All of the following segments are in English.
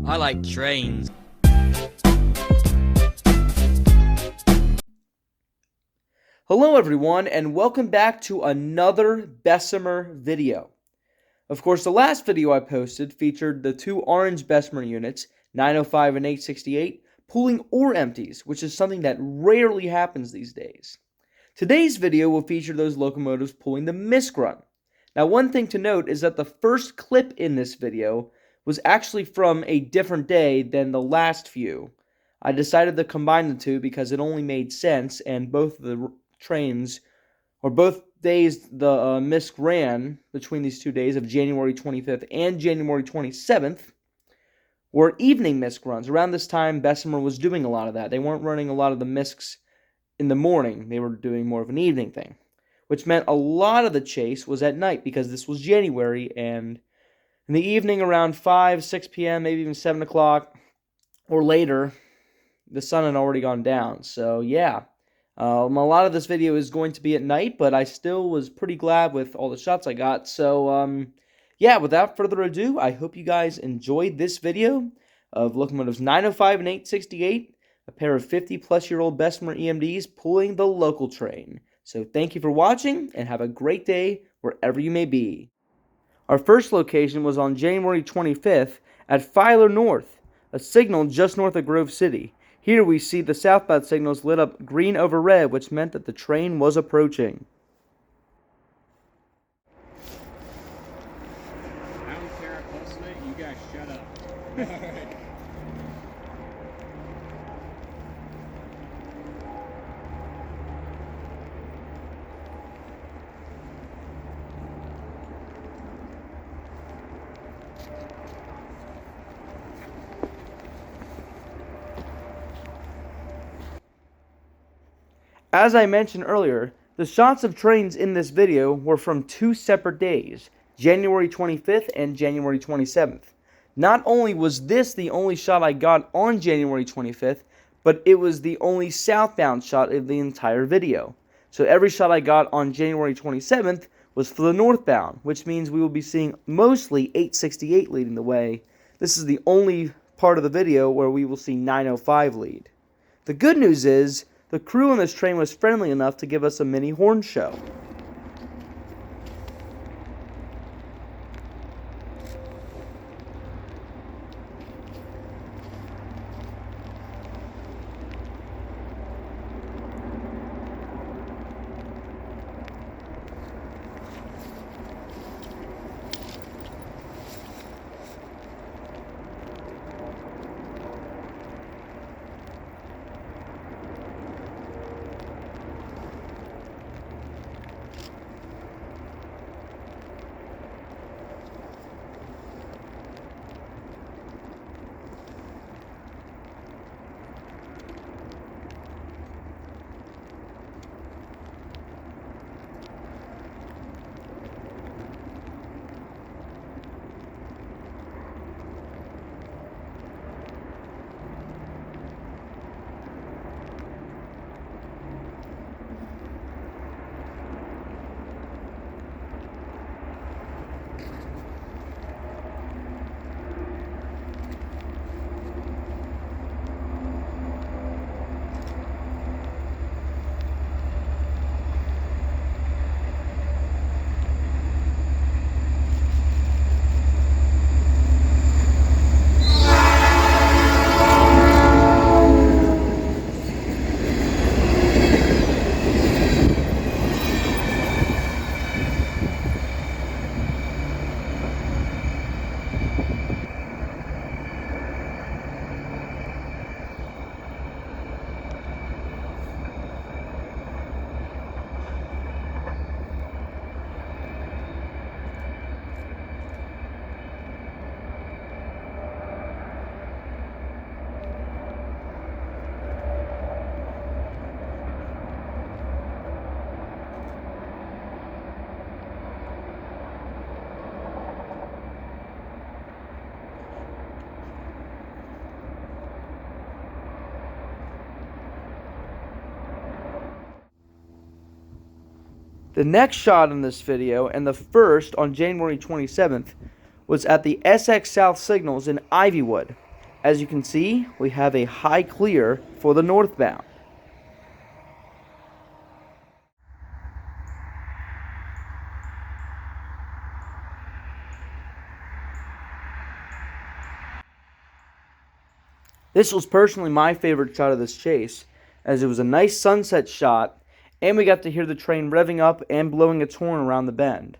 I like trains. Hello everyone, and welcome back to another Bessemer video. Of course, the last video I posted featured the two orange Bessemer units, 905 and 868, pulling ore empties, which is something that rarely happens these days. Today's video will feature those locomotives pulling the misc run. Now, one thing to note is that the first clip in this video was actually from a different day than the last few. I decided to combine the two because it only made sense, and both the trains, or both days the misc ran between these 2 days of January 25th and January 27th were evening misc runs. Around this time, Bessemer was doing a lot of that. They weren't running a lot of the miscs in the morning. They were doing more of an evening thing, which meant a lot of the chase was at night because this was January, and in the evening around 5, 6 p.m., maybe even 7 o'clock or later, the sun had already gone down. So, yeah. A lot of this video is going to be at night, but I still was pretty glad with all the shots I got. So, yeah, without further ado, I hope you guys enjoyed this video of Locomotives 905 and 868, a pair of 50-plus-year-old Bessemer EMDs pulling the local train. So thank you for watching, and have a great day wherever you may be. Our first location was on January 25th at Filer North, a signal just north of Grove City. Here we see the southbound signals lit up green over red, which meant that the train was approaching. I don't care how close to it, you guys shut up. As I mentioned earlier, the shots of trains in this video were from two separate days, January 25th and January 27th. Not only was this the only shot I got on January 25th, but it was the only southbound shot of the entire video. So every shot I got on January 27th was for the northbound, which means we will be seeing mostly 868 leading the way. This is the only part of the video where we will see 905 lead. The good news is, the crew on this train was friendly enough to give us a mini horn show. The next shot in this video, and the first on January 27th, was at the SX South Signals in Ivywood. As you can see, we have a high clear for the northbound. This was personally my favorite shot of this chase, as it was a nice sunset shot, and we got to hear the train revving up and blowing its horn around the bend.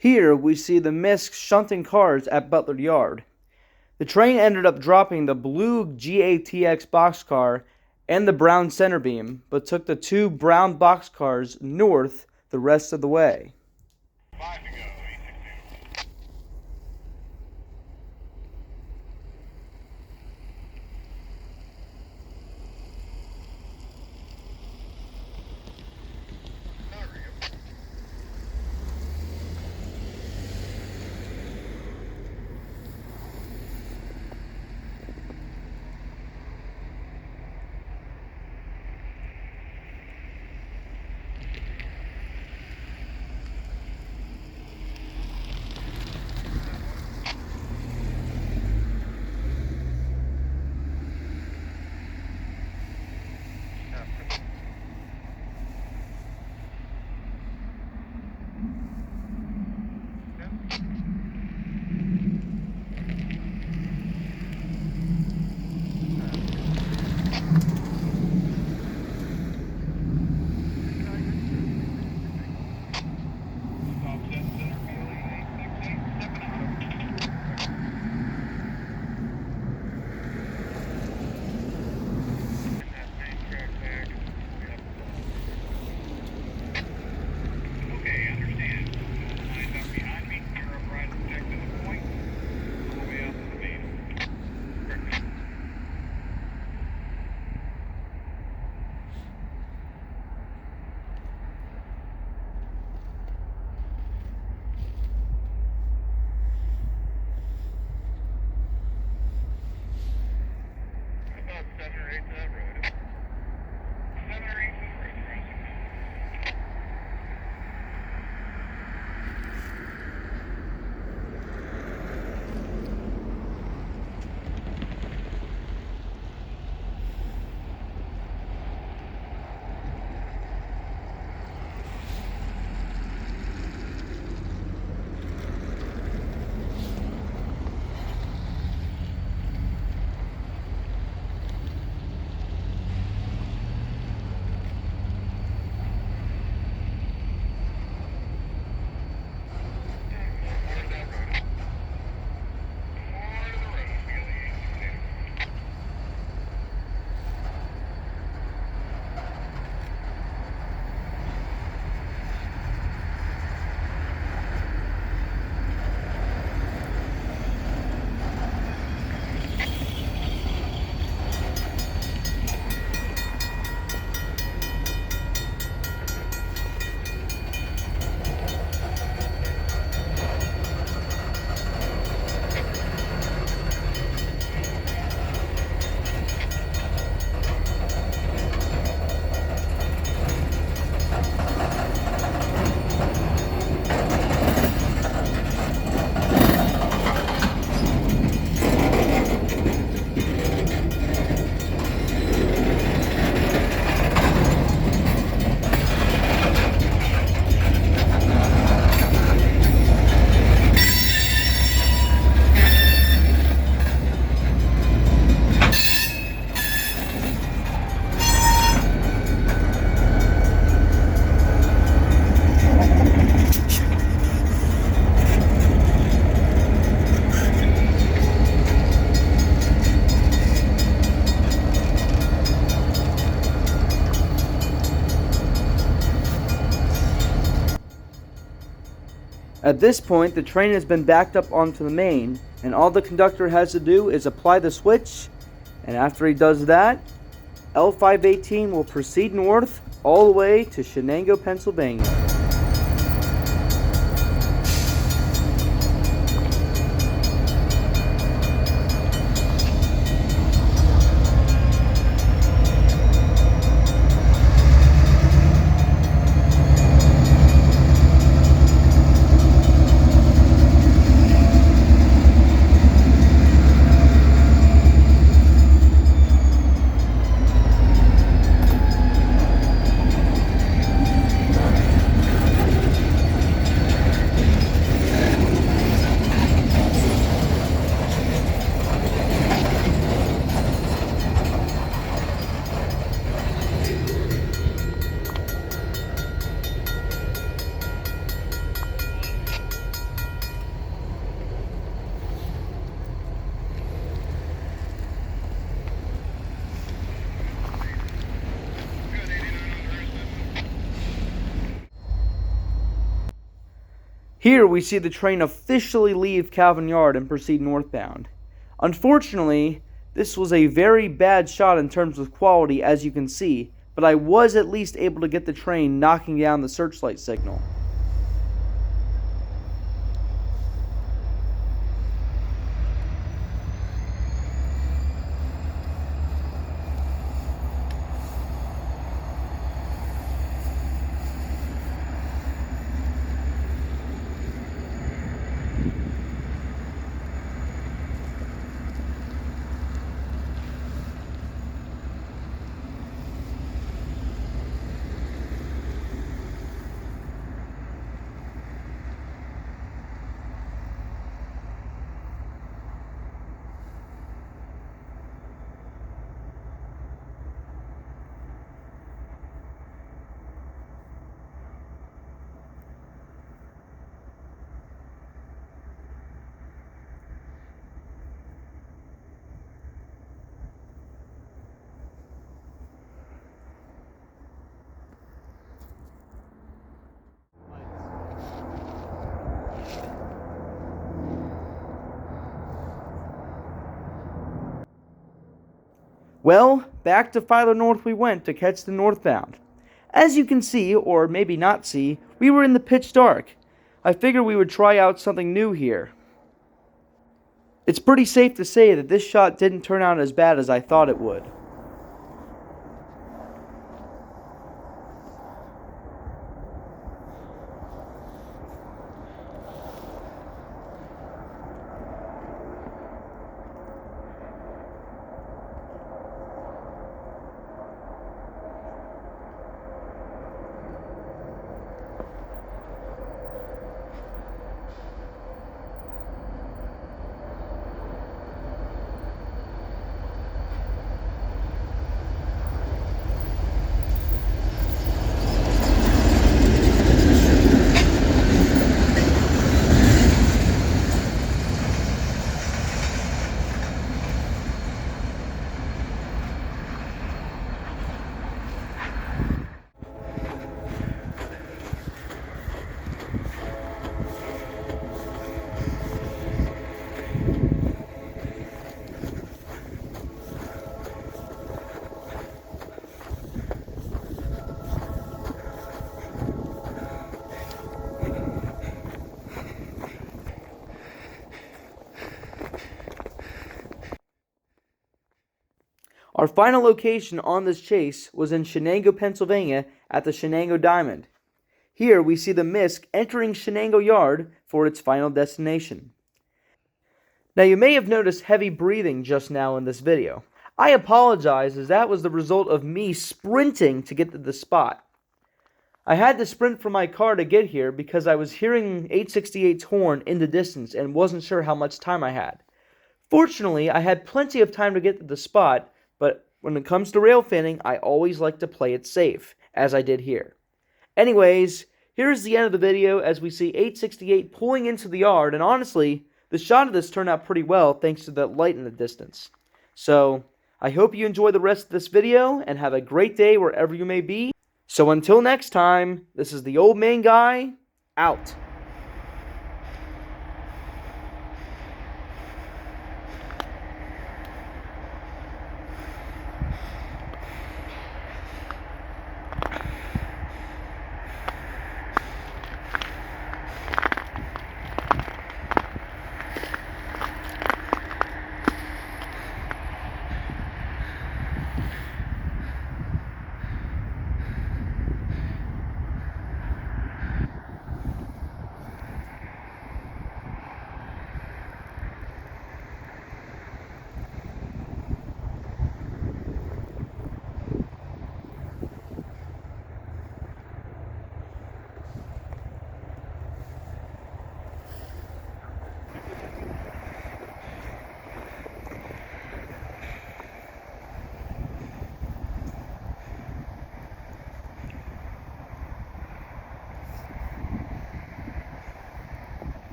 Here we see the misc shunting cars at Butler Yard. The train ended up dropping the blue GATX boxcar and the brown centerbeam, but took the two brown boxcars north the rest of the way. 5 to go, 862. At this point, the train has been backed up onto the main, and all the conductor has to do is apply the switch, and after he does that, L518 will proceed north all the way to Shenango, Pennsylvania. Here we see the train officially leave Calvin Yard and proceed northbound. Unfortunately, this was a very bad shot in terms of quality, as you can see, but I was at least able to get the train knocking down the searchlight signal. Well, back to farther north we went to catch the northbound. As you can see, or maybe not see, we were in the pitch dark. I figured we would try out something new here. It's pretty safe to say that this shot didn't turn out as bad as I thought it would. Our final location on this chase was in Shenango, Pennsylvania at the Shenango Diamond. Here we see the misc entering Shenango Yard for its final destination. Now you may have noticed heavy breathing just now in this video. I apologize, as that was the result of me sprinting to get to the spot. I had to sprint from my car to get here because I was hearing 868's horn in the distance and wasn't sure how much time I had. Fortunately, I had plenty of time to get to the spot, but when it comes to rail fanning, I always like to play it safe, as I did here. Anyways, here's the end of the video as we see 868 pulling into the yard, and honestly, the shot of this turned out pretty well thanks to that light in the distance. So, I hope you enjoy the rest of this video, and have a great day wherever you may be. So until next time, this is the Old Man Guy, out.